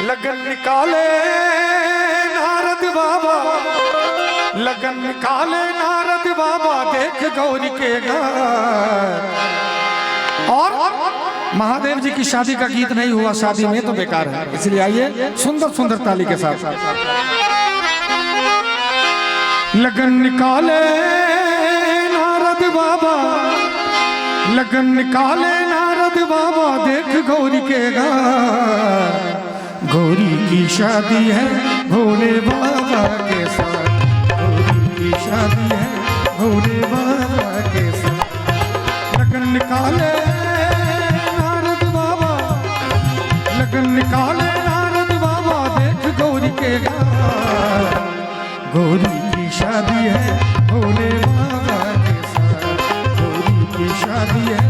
लगन निकाले नारद बाबा, लगन निकाले नारद बाबा, देख गौरी के घर। और महादेव जी की शादी का गीत नहीं हुआ शादी में तो बेकार है, इसलिए आइए सुंदर सुंदर ताली के साथ। लगन निकाले नारद बाबा, लगन निकाले नारद बाबा, देख गौरी के घर। गौरी की शादी है भोले बाबा के साथ, गौरी की शादी है भोले बाबा के साथ। लगन निकाले नारद बाबा, लगन निकाले नारद बाबा, देख गौरी के घर। गौरी की शादी है भोले बाबा के साथ, गौरी की शादी है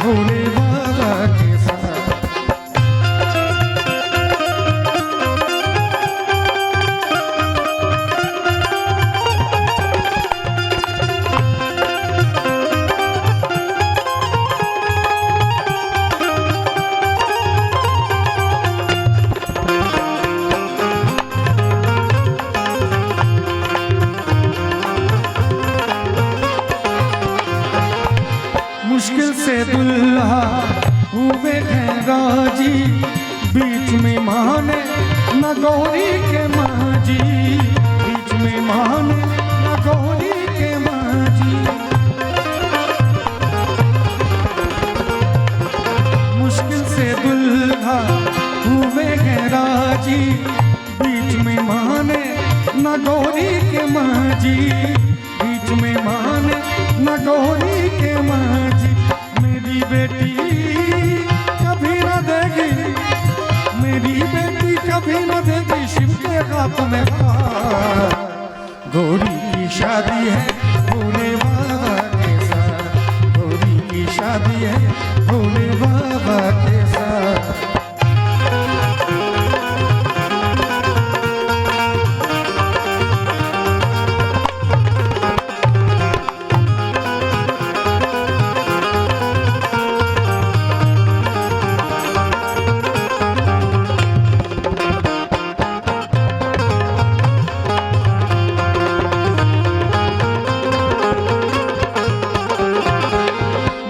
भोले बाबा के साथ। मुश्किल से दुल्हा हुए हैं राजी, बीच में माने न गौरी के माजी, बीच में माने न गौरी के माजी। मुश्किल से दुल्हा हुए हैं राजी, बीच में माने न गौरी के माजी, बीच में माने न गौरी के माजी। मेरी बेटी कभी न देगी, मेरी बेटी कभी न देगी शिव के हाथ में हाथ। गौरी की शादी है भोले बाबा के साथ, गौरी की शादी है भोले बाबा के साथ।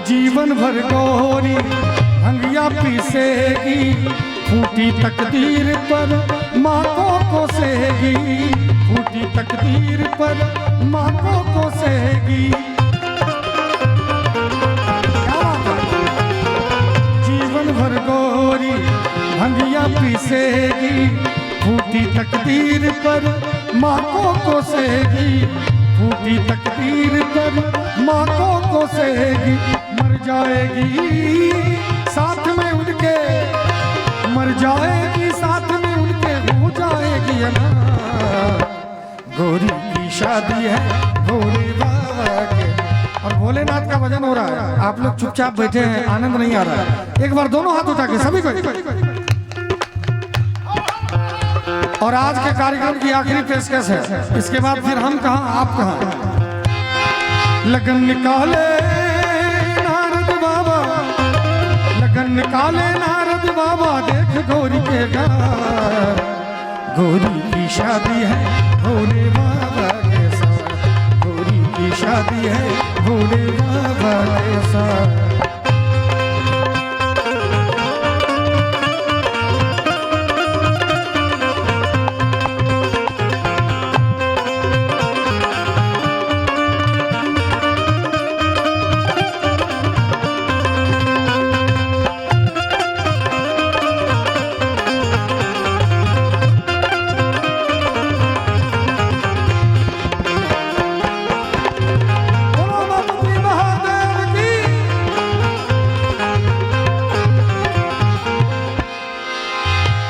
जीवन भर गौरी भंगिया पीसेगी, फूटी तकदीर पर माँ को कोसेगी, फूटी तकदीर पर माँ को कोसेगी। जीवन भर गौरी भंगिया पीसेगी, फूटी तकदीर पर माँ को कोसेगी, फूटी तकदीर पर माँ को कोसेगी। मर जाएगी साथ में उनके, मर जाएगी साथ में उनके, हो जाएगी अनाथ। गौरी की शादी है भोले बाबा के। और भोलेनाथ का भजन हो रहा है, आप लोग चुपचाप बैठे हैं, आनंद नहीं आ रहा है। एक बार दोनों हाथ उठा के सभी को। और आज के कार्यक्रम की आखिरी पेशकश है, इसके बाद फिर हम कहाँ आप कहाँ। लगन निकाले नारद बाबा, लगन निकाले नारद बाबा, देख गौरी के घर। गौरी की शादी है भोले बाबा के साथ, गौरी की शादी है भोले बाबा के साथ।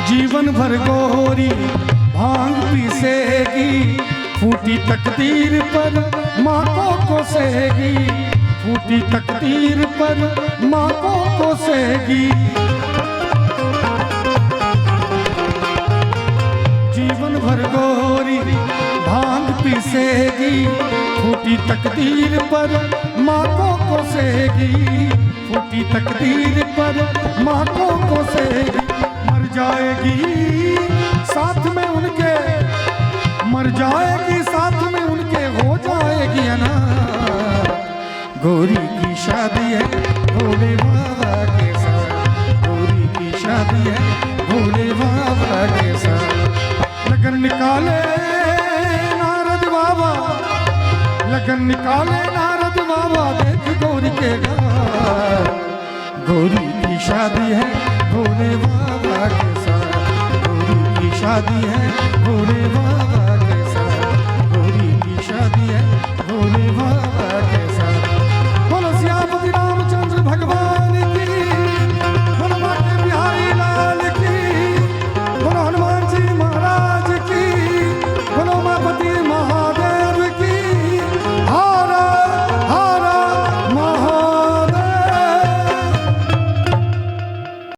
जीवन भर गौरी भांग पीसेगी, फूटी तकदीर पर माँ को कोसेगी, फूटी तकदीर पर माँ को कोसेगी। जीवन भर गौरी भांग पीसेगी, फूटी तकदीर पर माँ को कोसेगी, फूटी तकदीर पर माँ को कोसेगी। मर जाएगी साथ में उनके, मर जाएगी साथ में उनके, हो जाएगी अनाथ। गौरी की शादी है भोले बाबा के साथ, गौरी की शादी है भोले बाबा के साथ। लगन निकाले नारद बाबा, लगन निकाले नारद बाबा, देख गौरी के घर। गौरी की शादी है भोले बाबा के साथ, गौरी की शादी है भोले बाबा